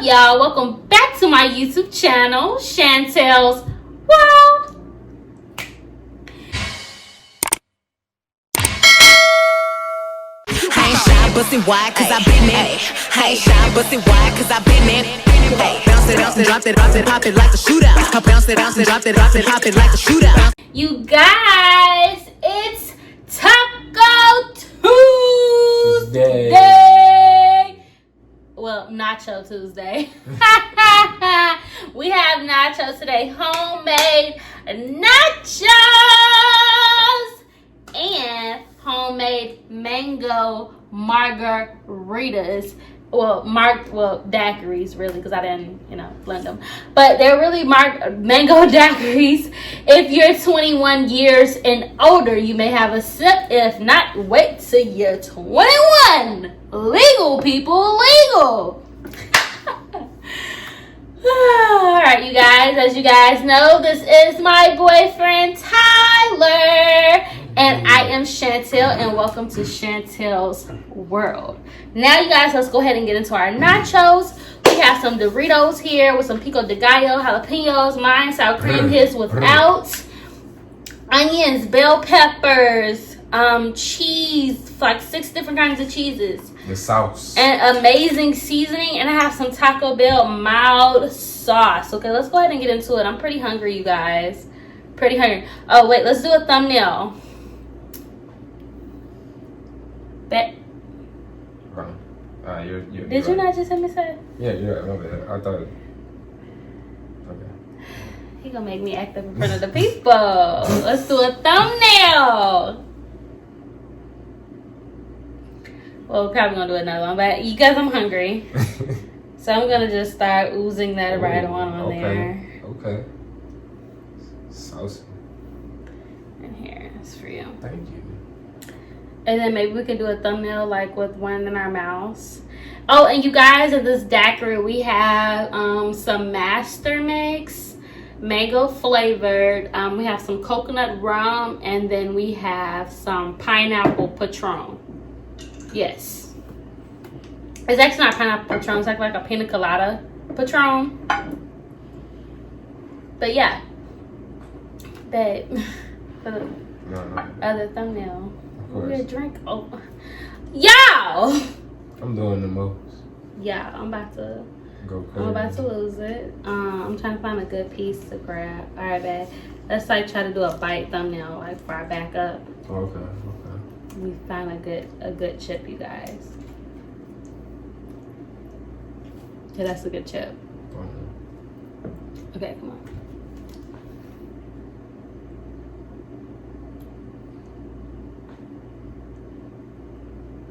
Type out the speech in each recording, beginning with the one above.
up, y'all? Welcome back to my YouTube channel, Shantell's World. I ain't shy, bust it wide, cause I been there. I ain't shy, bust it wide, cause I been there. Bounce it, bounce it, drop it, pop it like a shootout. Bounce it, drop it, pop it like a shootout. You guys, it's Taco Tuesday. Well, Nacho Tuesday. We have nachos today, homemade nachos and homemade mango margaritas. Well, daiquiris, really, because I didn't, blend them. But they're really mango daiquiris. If you're 21 years and older, you may have a sip. If not, wait till you're 21. Legal, people, legal. All right, you guys, as you guys know, this is my boyfriend, Tyler. And I am Shantell, and welcome to Shantell's World. Now, you guys, let's go ahead and get into our nachos. We have some Doritos here with some pico de gallo, jalapenos, mine, sour cream, his without, onions, bell peppers, cheese, like 6 different kinds of cheeses. The sauce. And amazing seasoning, and I have some Taco Bell mild sauce. Okay, let's go ahead and get into it. I'm pretty hungry, you guys. Pretty hungry. Oh, wait, let's do a thumbnail. Bet. You're Did you not just hear me say? Yeah, you're right. My bad. I thought. Okay. He gonna make me act up in front of the people. Let's do a thumbnail. Well, we're probably gonna do another one, but you guys, I'm hungry. So I'm gonna just start oozing that right on there. Okay. Saucy. And here, it's for you. Thank you. And then maybe we can do a thumbnail like with one in our mouths. Oh, and you guys, at this daiquiri, we have some Master Mix, mango flavored. We have some coconut rum, and then we have some pineapple Patron. Yes. It's actually not pineapple Patron. It's like a pina colada Patron. But yeah. Babe. For the other thumbnail. Your drink. Oh, y'all. I'm doing the most. Yeah, I'm about to lose it. I'm trying to find a good piece to grab. All right, babe. Let's try to do a bite thumbnail like for our back up. Okay. We find a good chip, you guys. Yeah, that's a good chip. Okay, come on.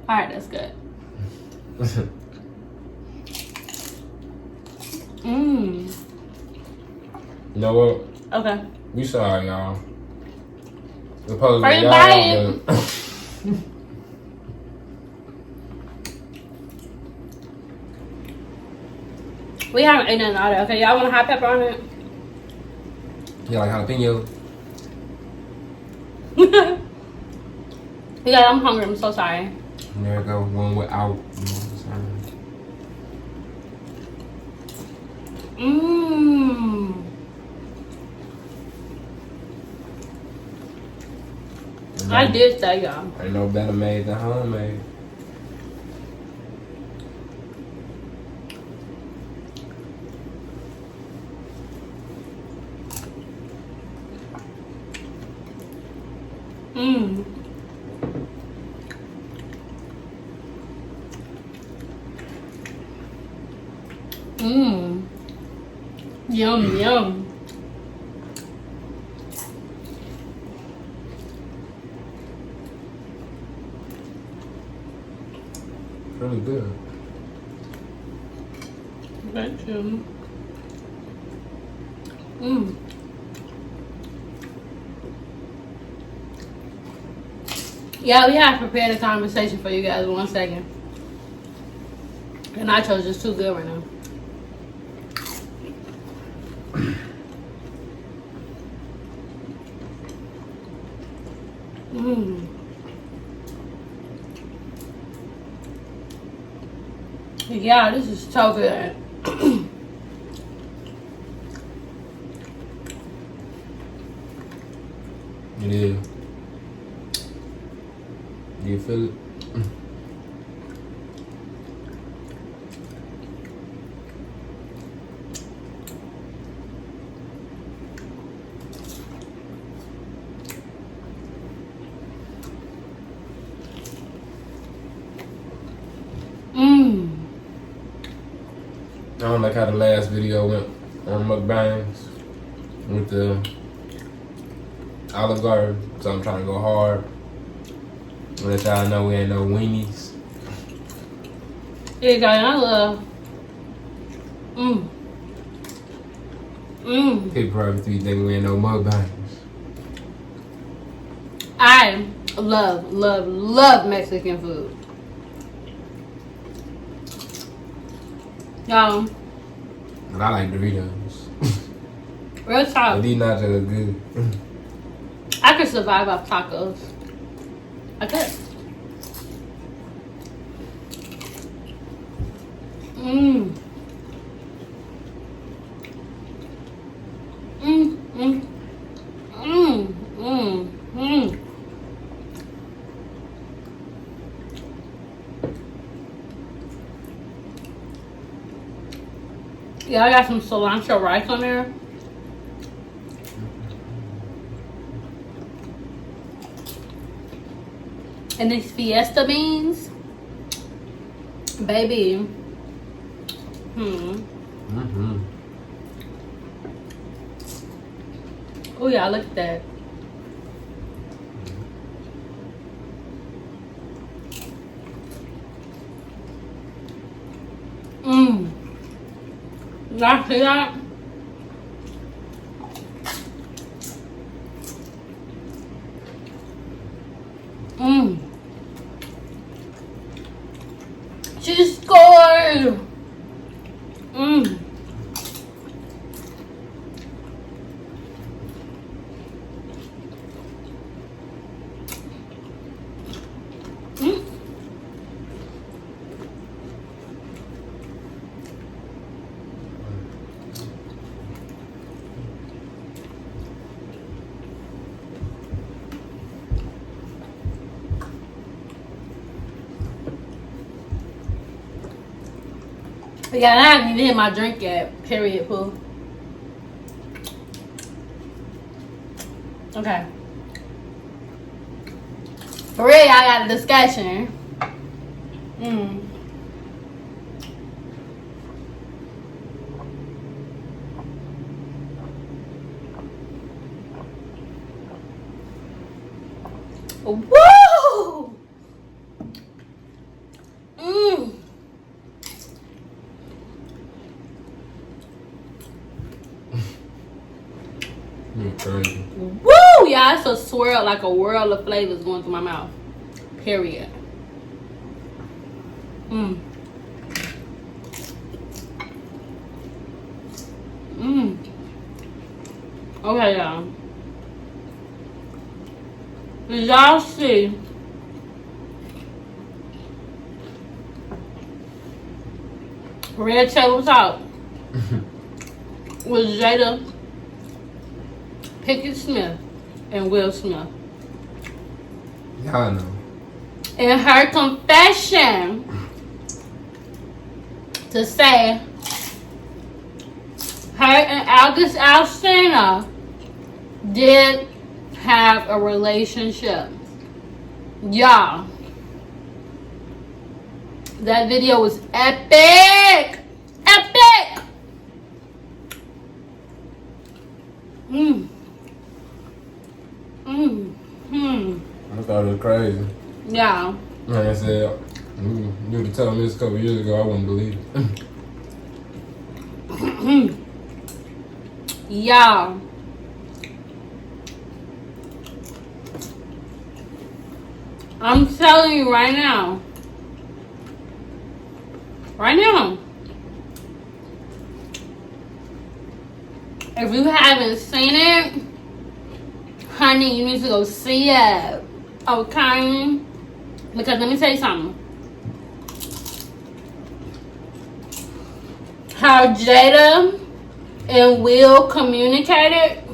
All right, that's good. You know what? Okay. We sorry, y'all. Supposedly, Are you y'all buying? We haven't eaten an order. Okay, y'all want a hot pepper on it? Yeah, like jalapeno. Yeah, I'm hungry. I'm so sorry. There we go. One without. I did say y'all. Ain't no better made than homemade. Yum, yum. Really good. Thank you. Yeah, we have prepared a conversation for you guys. 1 second. The nachos just too good right now. Yeah, this is so good. It is. You feel it? I don't like how the last video went on Mukbangs with the Olive Garden, so I'm trying to go hard. Let y'all know we ain't no weenies. Yeah, guys, I love. People probably think we ain't no mukbangs. I love Mexican food. Y'all, But I like Doritos. real But talk, these nachos are good. I could survive off tacos. I could. Yeah, I got some cilantro rice on there. And these fiesta beans. Baby. Oh yeah, look at that. Y'all see that? She scored! Yeah, I haven't even hit my drink yet. Period, poo. Okay. For real, I got a discussion. Woo! Crazy. Woo! Yeah, it's a swirl, like a whirl of flavors going through my mouth. Period. Okay, y'all. Did y'all see? Red Table Talk with Jada, Pinkett Smith, and Will Smith. Y'all know. In her confession to say her and Alsina did have a relationship. Y'all, that video was epic. Epic. I thought it was crazy. Yeah. Like I said, you would have told me this a couple years ago, I wouldn't believe it. Y'all. I'm telling you right now. Right now. If you haven't seen it, honey, you need to go see it. Okay? Because let me tell you something. how Jada and Will communicated.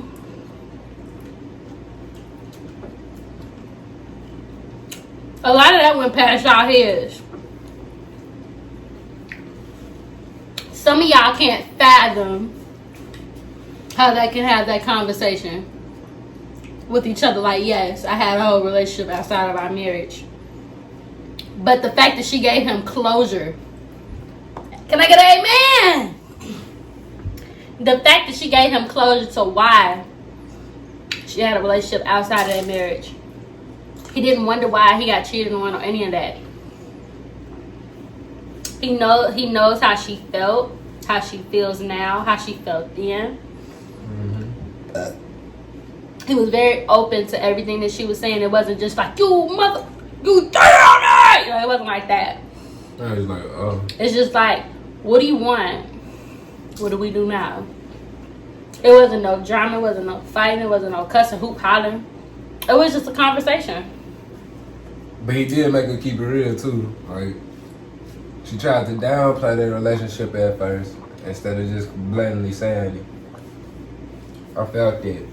A lot of that went past y'all heads. Some of y'all can't fathom how they can have that conversation with each other. Like, yes, I had a whole relationship outside of our marriage. But the fact that she gave him closure. Can I get an amen? The fact that she gave him closure to why she had a relationship outside of their marriage. He didn't wonder why he got cheated on or any of that. He knows how she felt, how she feels now, how she felt then. He was very open to everything that she was saying. It wasn't just like, you mother, you damn it! You know, it wasn't like that. I was like, oh. It's just like, what do you want? What do we do now? It wasn't no drama, it wasn't no fighting, it wasn't no cussing, hoop, hollering. It was just a conversation. But he did make her keep it real too. Like, she tried to downplay their relationship at first instead of just blatantly saying it. I felt it.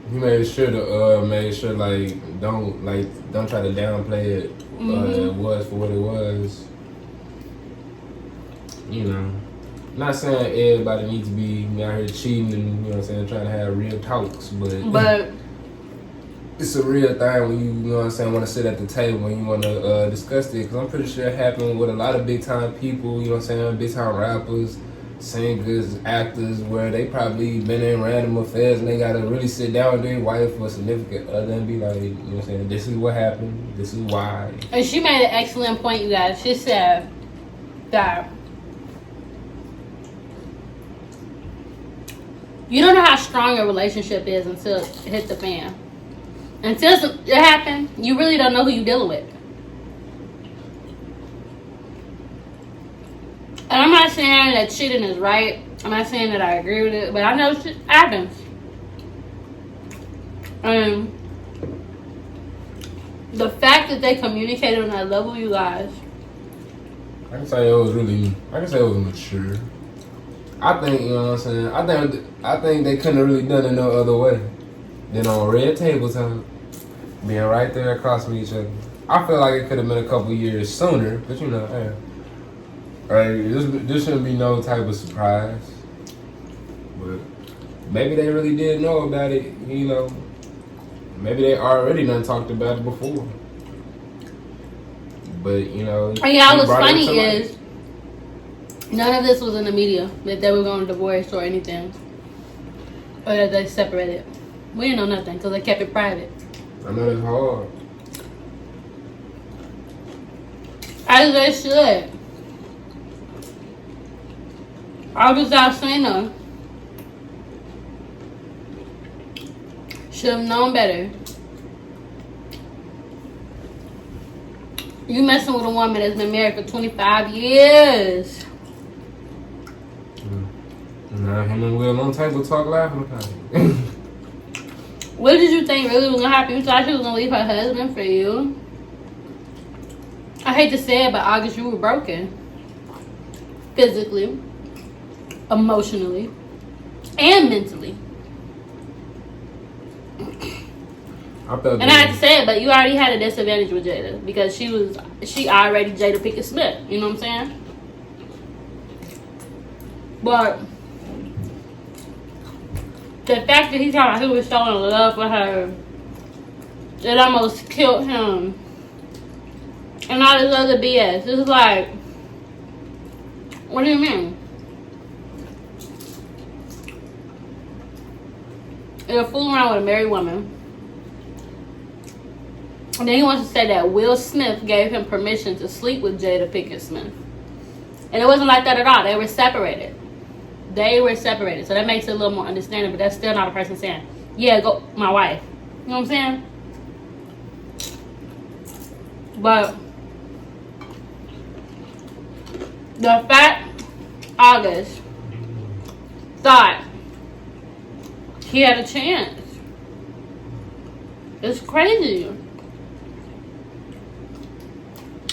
He made sure like don't try to downplay it. It was for what it was. You know, not saying everybody needs to be out here cheating and, you know what I'm saying, trying to have real talks, but it's a real thing when you know what I'm saying, want to sit at the table and you want to discuss it. Because I'm pretty sure it happened with a lot of big time people, you know what I'm saying, big time rappers, singers, actors, where they probably been in random affairs and they got to really sit down with their wife or significant other and be like, you know what I'm saying, this is what happened, this is why. And she made an excellent point, you guys. She said that you don't know how strong a relationship is until it hits the fan. Until it happens, you really don't know who you're dealing with. And I'm not saying that cheating is right. I'm not saying that I agree with it. But I know shit happens. The fact that they communicated on that level, you guys. I can say it was mature. I think, you know what I'm saying, I think they couldn't have really done it no other way than on red table time, being right there across from each other. I feel like it could have been a couple years sooner, but you know, hey. This shouldn't be no type of surprise. But maybe they really did know about it, you know. Maybe they already done talked about it before. But, you know. Yeah, what's funny is none of this was in the media that they were going to divorce or anything. Or that they separated. We didn't know nothing because they kept it private. I know it's hard. As they should. I was Alsina. Should have known better. You messing with a woman that's been married for 25 years. Nah, him and Will on table talk laughing about it. What did you think really was gonna happen? You thought she was gonna leave her husband for you? I hate to say it, but August, you were broken. Physically, emotionally, and mentally. And I had to say it, but you already had a disadvantage with Jada because she already Jada Pinkett Smith. You know what I'm saying? But the fact that he thought he was so in love with her, it almost killed him. And all this other BS. It's like, what do you mean? You're fooling around with a married woman. And then he wants to say that Will Smith gave him permission to sleep with Jada Pinkett Smith. And it wasn't like that at all. They were separated. So that makes it a little more understandable. But that's still not a person saying, yeah, go, my wife. You know what I'm saying? But the fact August thought he had a chance. It's crazy.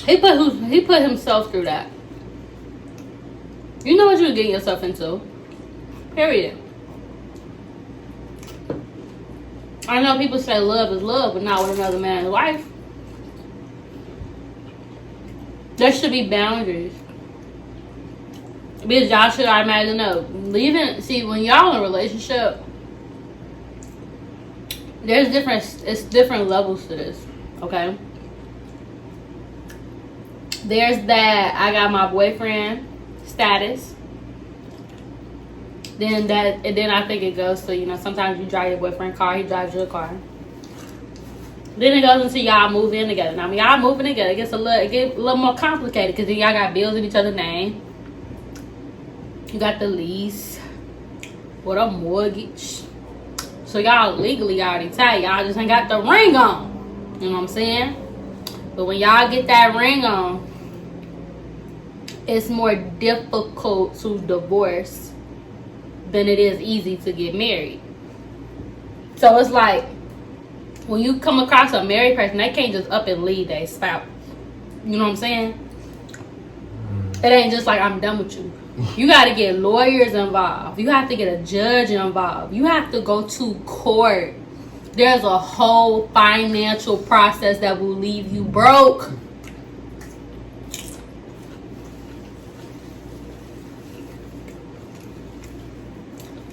He put himself through that. You know what you're getting yourself into. Period. I know people say love is love, but not with another man's wife. There should be boundaries. Because y'all should automatically know. See, when y'all in a relationship, it's different levels to this, okay? There's that I got my boyfriend status. Then I think it goes to, sometimes you drive your boyfriend's car, he drives your car. Then it goes into y'all move in together. Now when y'all moving together, it gets a little more complicated because then y'all got bills in each other's name. You got the lease or the mortgage. So y'all legally already tight. Y'all just ain't got the ring on. You know what I'm saying? But when y'all get that ring on, it's more difficult to divorce than it is easy to get married. So it's like, when you come across a married person, they can't just up and leave their spouse. You know what I'm saying? It ain't just like, I'm done with you. You got to get lawyers involved. You have to get a judge involved. You have to go to court. There's a whole financial process that will leave you broke.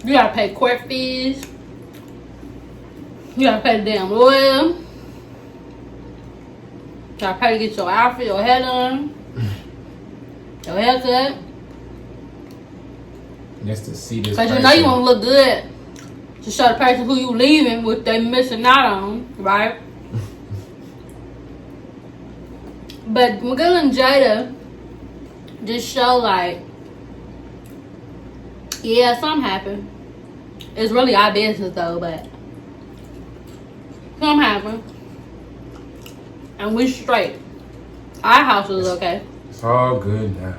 You got to pay court fees. You got to pay the damn lawyer. You got to pay to get your outfit, your hair done, your haircut. Just to see this. Because you know you want to look good to show the person who you leaving what they missing out on, right? But Miguel and Jada just show like, yeah, something happened. It's really our business though, but something happened. And we straight. Our house is okay. It's all good now.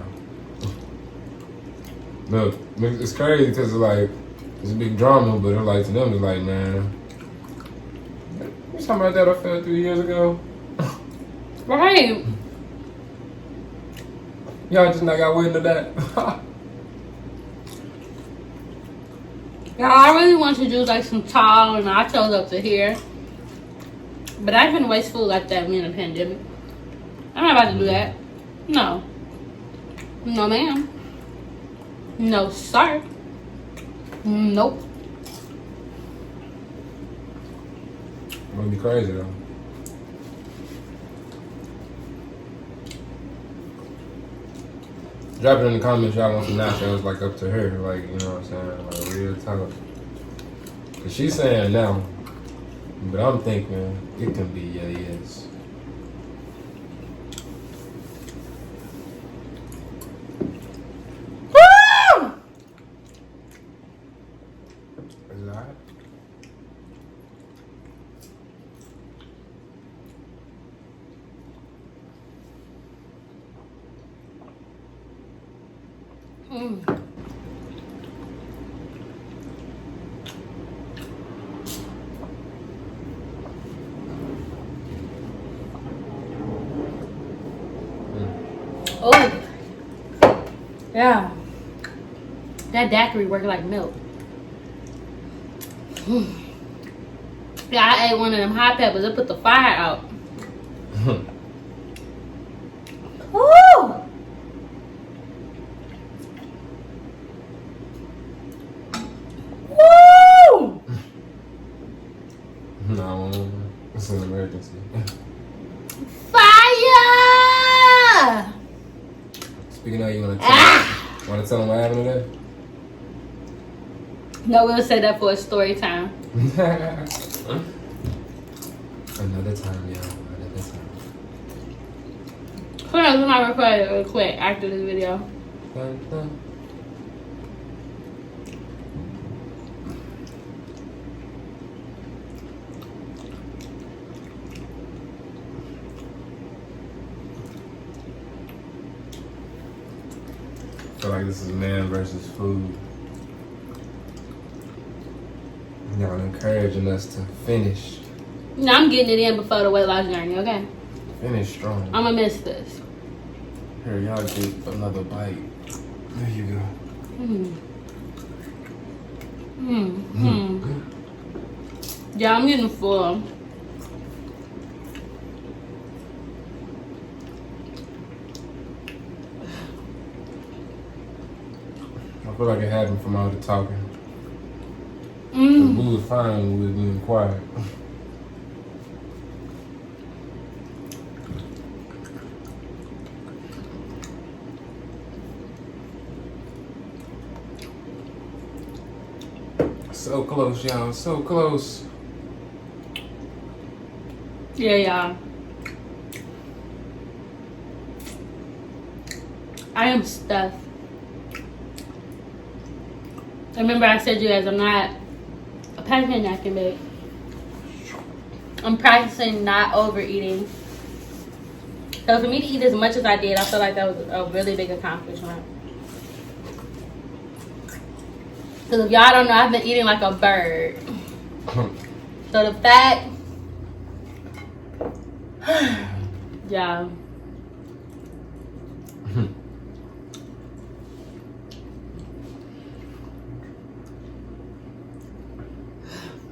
Look, it's crazy because it's a big drama, but to them, it's like, man, you talking about that I felt 3 years ago? Right. Y'all just not got wind of that. Yeah, I really want to do some tall nachos up to here. But I couldn't waste food like that in the pandemic. I'm not about to do that. No. No, ma'am. No, sir. Nope. It would be crazy though. Drop it in the comments y'all want some nachos up to her, you know what I'm saying? Like real talk. Cause she's saying no. But I'm thinking it can be yes. Woo! Is it alright? Oh, yeah. That daiquiri worked like milk. Yeah, I ate one of them hot peppers. It put the fire out. Woo! Woo! No, it's an emergency. Fire! Speaking of, you want to tell them what happened today? No, we'll say that for a story time. Another time, y'all. Another time. Hold on, let me record it real quick after this video. Dun, dun. I feel like this is man versus food. Y'all encouraging us to finish. No, I'm getting it in before the weight loss journey, okay? Finish strong. I'm gonna miss this. Here, y'all get another bite. There you go. Yeah, I'm getting full. I feel like it happened from all the talking. We was fine when we was being quiet. So close, y'all. So close. Yeah, y'all. I am stuffed. Remember I said to you guys, I'm not a pancake napkin, babe. I'm practicing not overeating. So for me to eat as much as I did, I feel like that was a really big accomplishment. Because if y'all don't know, I've been eating like a bird. So the fact, yeah.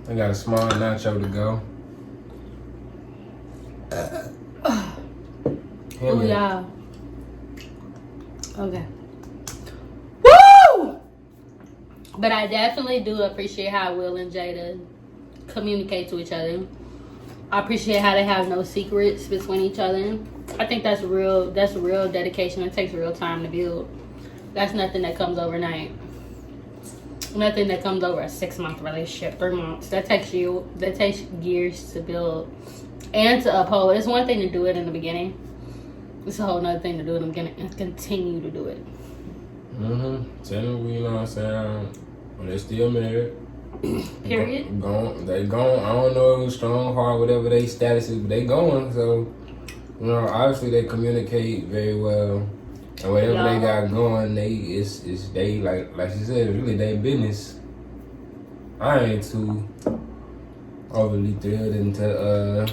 I got a small nacho to go. Oh, yeah. Okay. Woo! But I definitely do appreciate how Will and Jada communicate to each other. I appreciate how they have no secrets between each other. I think that's real dedication. It takes real time to build. That's nothing that comes overnight. Nothing that comes over a 6-month relationship, 3 months. That takes years to build and to uphold. It's one thing to do it in the beginning. It's a whole nother thing to do it in the beginning and continue to do it. Technically, you know what I'm saying? When they're still married. Period. They going. I don't know, strong, hard, whatever they status is, but they going. So, you know, obviously they communicate very well. And whatever they got going, they like she said, really their business. I ain't too overly thrilled into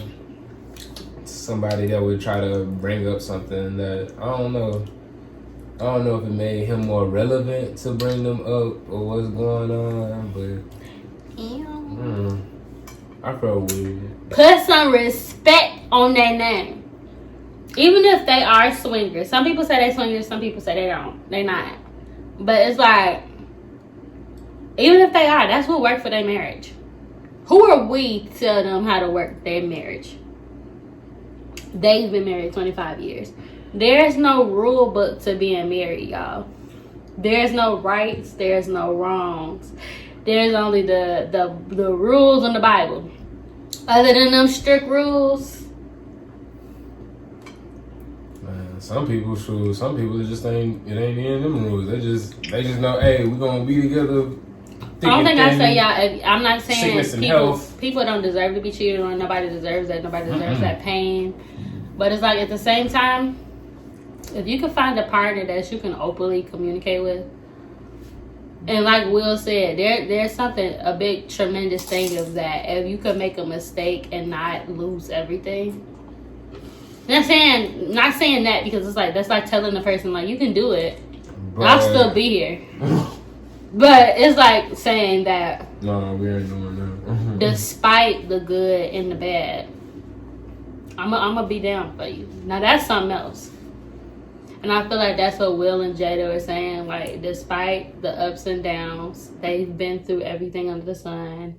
somebody that would try to bring up something that I don't know. I don't know if it made him more relevant to bring them up or what's going on, but I felt weird. Put some respect on their name. Even if they are swingers. Some people say they swingers, some people say they don't. They not. But it's like, even if they are, that's what worked for their marriage. Who are we to tell them how to work their marriage? They've been married 25 years. There's no rule book to being married, y'all. There's no rights. There's no wrongs. There's only the rules in the Bible. Other than them strict rules, some people just ain't in them rules. They just know, hey, we're gonna be together. I don't think I say y'all. I'm not saying health. People don't deserve to be cheated on. Nobody deserves that. Nobody deserves that pain. But it's like at the same time, if you can find a partner that you can openly communicate with, and like Will said, there's something, a big tremendous thing of that. If you could make a mistake and not lose everything. Not saying that because it's like that's like telling the person like you can do it. But I'll still be here. But it's like saying that no, we ain't doing that. Despite the good and the bad, I'm gonna be down for you. Now that's something else. And I feel like that's what Will and Jada are saying. Like, despite the ups and downs, they've been through everything under the sun.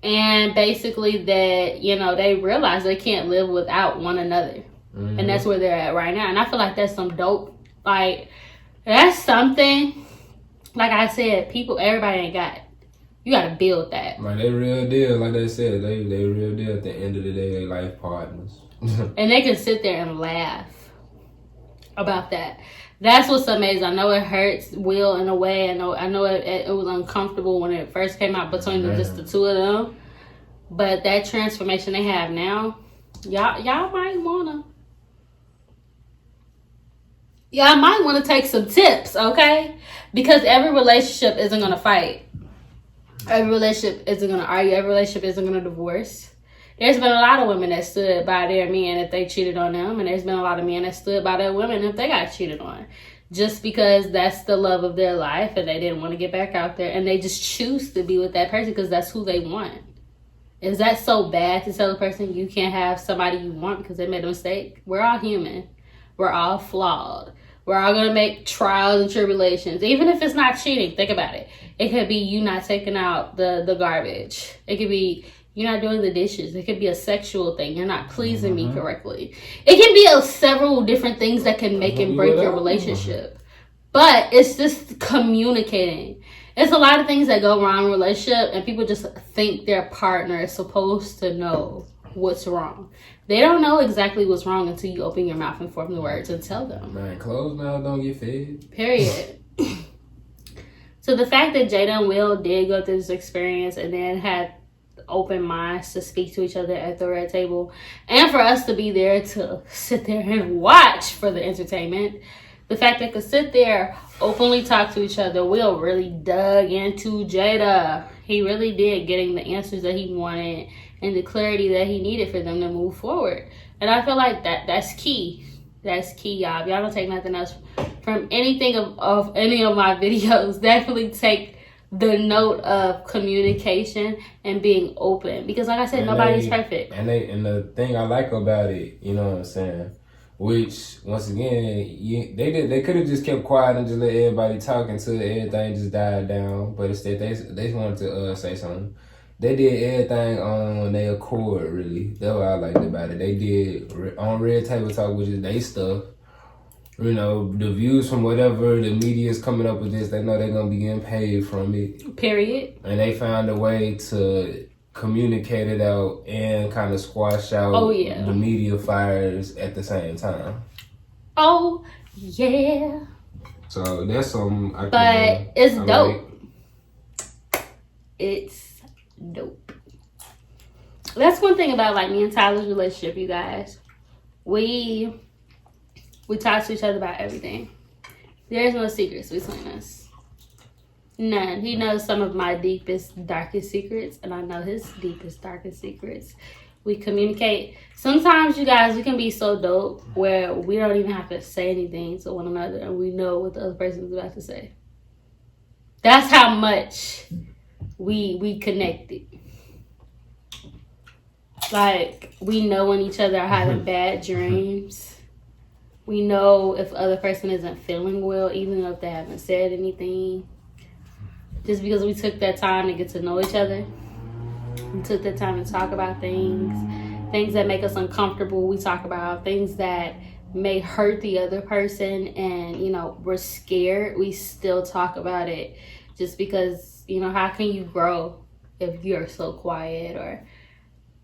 And basically that, you know, they realize they can't live without one another. And that's where they're at right now. And I feel like that's some dope, like, that's something, like I said, everybody ain't got it. You got to build that. Like, they real deal. Like they said, they real deal at the end of the day, they life partners. And they can sit there and laugh about that. That's what's amazing. I know it hurts Will in a way. I know it was uncomfortable when it first came out between just the two of them. But that transformation they have now, y'all might wanna take some tips, okay? Because every relationship isn't gonna fight. Every relationship isn't gonna argue. Every relationship isn't gonna divorce. There's been a lot of women that stood by their men if they cheated on them, and there's been a lot of men that stood by their women if they got cheated on. just because that's the love of their life and they didn't want to get back out there and they just choose to be with that person because that's who they want. Is that so bad to tell a person you can't have somebody you want because they made a mistake? We're all human. We're all flawed. We're all going to make trials and tribulations. Even if it's not cheating, think about it. It could be you not taking out the garbage. It could be you're not doing the dishes. It could be a sexual thing. You're not pleasing me correctly. It can be several different things that can make and break your relationship. But it's just communicating. It's a lot of things that go wrong in a relationship, and people just think their partner is supposed to know what's wrong. They don't know exactly what's wrong until you open your mouth and form the words and tell them. Man, closed mouth don't get fed. Period. So the fact that Jada and Will did go through this experience and then had open minds to speak to each other at the red table, and for us to be there to sit there and watch for the entertainment, the fact that could sit there, openly talk to each other. Will really dug into Jada. He really did, getting the answers that he wanted and the clarity that he needed for them to move forward. And I feel like that's key. That's key, y'all. If y'all don't take nothing else from anything of any of my videos, definitely take the note of communication and being open. Because like I said, nobody's perfect. And the thing I like about it, you know what I'm saying? Which, once again, they could have just kept quiet and just let everybody talk until everything just died down. But instead, they wanted to say something. They did everything on their accord, really. That's what I liked about it. They did on Red Table Talk, which is their stuff. You know, the views from whatever the media is coming up with this, they know they're going to be getting paid from it. Period. And they found a way to communicate it out and kind of squash out the media fires at the same time. Oh, yeah. So that's something I can But it's dope. Like. It's dope. That's one thing about like me and Tyler's relationship, you guys. We talk to each other about everything. There's no secrets between us. None. He knows some of my deepest, darkest secrets, and I know his deepest, darkest secrets. We communicate. Sometimes, you guys, we can be so dope where we don't even have to say anything to one another, and we know what the other person is about to say. That's how much we connected. Like, we know when each other are having bad dreams. We know if the other person isn't feeling well, even if they haven't said anything. Just because we took that time to get to know each other. We took that time to talk about things that make us uncomfortable. We talk about things that may hurt the other person, and, you know, we're scared. We still talk about it just because, you know, how can you grow if you're so quiet? Or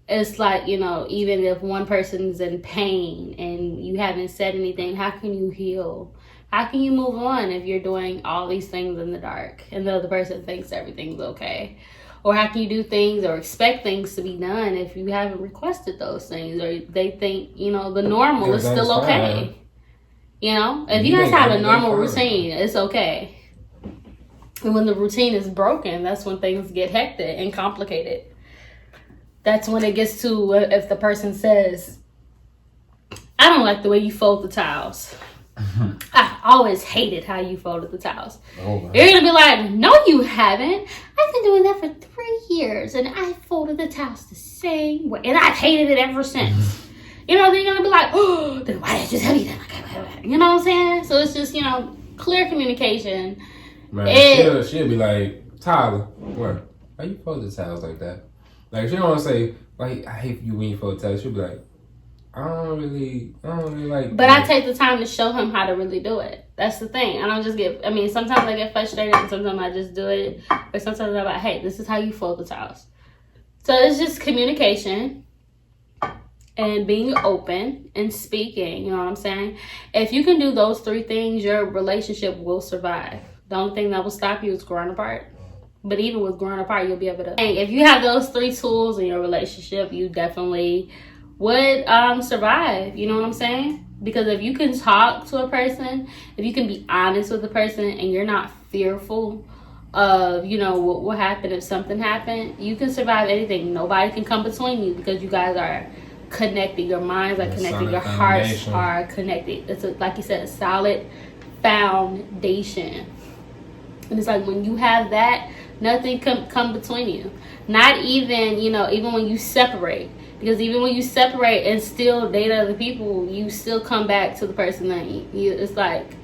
it's like, you know, even if one person's in pain and you haven't said anything, how can you heal? How can you move on if you're doing all these things in the dark and the other person thinks everything's okay? Or how can you do things or expect things to be done if you haven't requested those things, or they think, you know, the normal is still okay? Fine. You know, if you guys have a normal routine, it's okay. And when the routine is broken, that's when things get hectic and complicated. That's when it gets to if the person says, I don't like the way you fold the towels. I always hated how you folded the towels. Oh, you're going to be like, no, you haven't. I've been doing that for 3 years, and I folded the towels the same way, and I've hated it ever since. You know, they're going to be like, oh, then why did you tell me that? You know what I'm saying? So it's just, you know, clear communication. Man, she'll be like, Tyler, why you fold the towels like that? Like, she don't want to say, like, I hate you when you fold the towels. She'll be like, I don't really like. But I take the time to show him how to really do it. That's the thing. I don't just sometimes I get frustrated and sometimes I just do it. But sometimes I'm like, hey, this is how you fold the towels. So it's just communication and being open and speaking. You know what I'm saying? If you can do those 3 things, your relationship will survive. The only thing that will stop you is growing apart. But even with growing apart, you'll be able to. If you have those 3 tools in your relationship, you definitely would survive. You know what I'm saying? Because if you can talk to a person, if you can be honest with a person, and you're not fearful of, you know, what will happen if something happened, you can survive anything. Nobody can come between you because you guys are connected. Your minds are connected. Your hearts are connected. It's like you said, a solid foundation. And it's like when you have that, nothing can come between you. Not even, even when you separate. Because even when you separate and still date other people, you still come back to the person that it's like,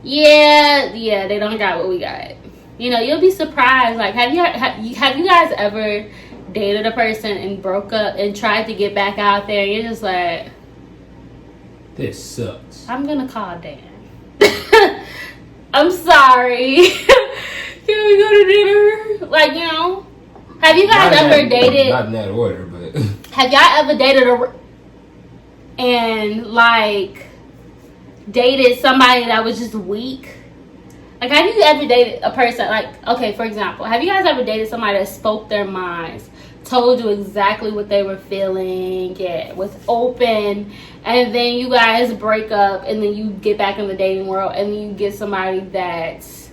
yeah, they don't got what we got. You'll be surprised. Like, have you guys ever dated a person and broke up and tried to get back out there? And you're just like, this sucks. I'm gonna call Dan. I'm sorry. Can we go to dinner? Like, have you guys ever dated? Not in that order, but have y'all ever dated dated somebody that was just weak? Like, have you ever dated a person, like, okay, for example, have you guys ever dated somebody that spoke their minds, told you exactly what they were feeling, was open, and then you guys break up, and then you get back in the dating world, and then you get somebody that's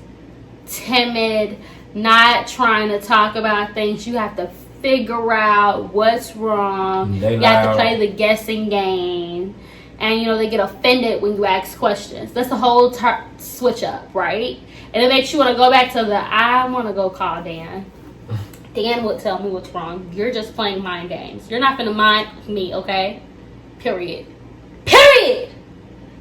timid, not trying to talk about things. You have to figure out what's wrong. You have to play the guessing game. And, they get offended when you ask questions. That's the whole switch up, right? And it makes you want to go back to I want to go call Dan. Dan would tell me what's wrong. You're just playing mind games. You're not going to mind me, okay? Period. But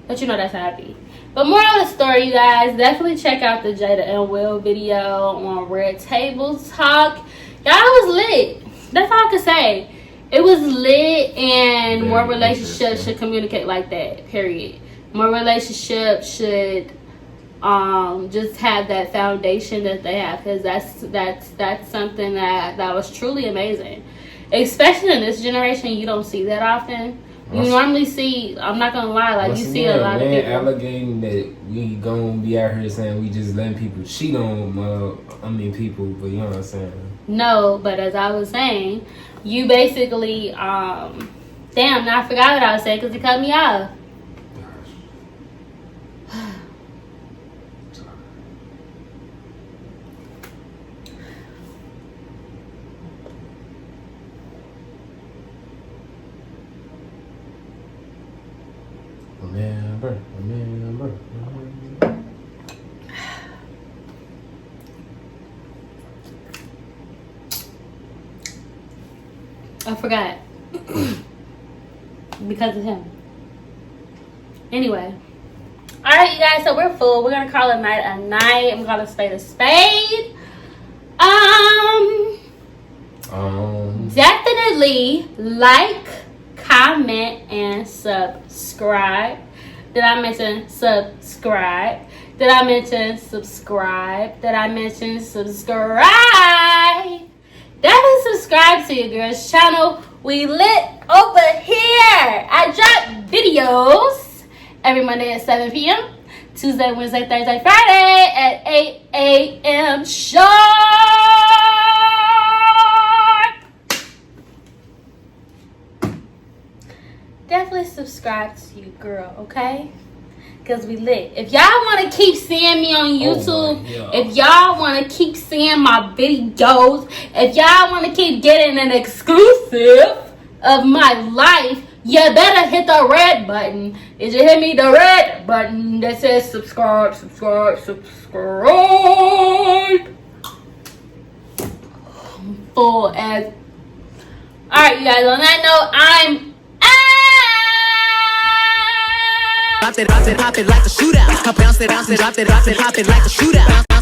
that's happy. But more of the story, you guys. Definitely check out the Jada and Will video on Red Table Talk. Y'all was lit. That's all I can say. It was lit, and more relationships should communicate like that, period. More relationships should just have that foundation that they have, because that's something that was truly amazing. Especially in this generation, you don't see that often. You normally see, I'm not going to lie, like you see a lot of people alleging that we gonna be out here saying we just letting people cheat on people, but you know what I'm saying? No, but as I was saying, you basically, damn, now I forgot what I was saying because it cut me off. Remember. I forgot. Because of him. Anyway. Alright, you guys, so we're full. We're gonna call it night a night. I'm gonna spade a spade. Definitely like, comment, and subscribe. Did I mention subscribe? Did I mention subscribe? Did I mention subscribe? Definitely subscribe to your girl's channel. We lit over here. I drop videos every Monday at 7 p.m. Tuesday, Wednesday, Thursday, Friday at 8 a.m. sharp. Definitely subscribe to your girl, okay? Because we lit. If y'all want to keep seeing me on YouTube, if y'all want to keep seeing my videos, if y'all want to keep getting an exclusive of my life, you better hit the red button. Did you hit me? The red button that says subscribe. Full as. Alright, you guys, on that note, I'm Drop it, pop it like a shootout. Bounce it, drop it, pop it like a shootout.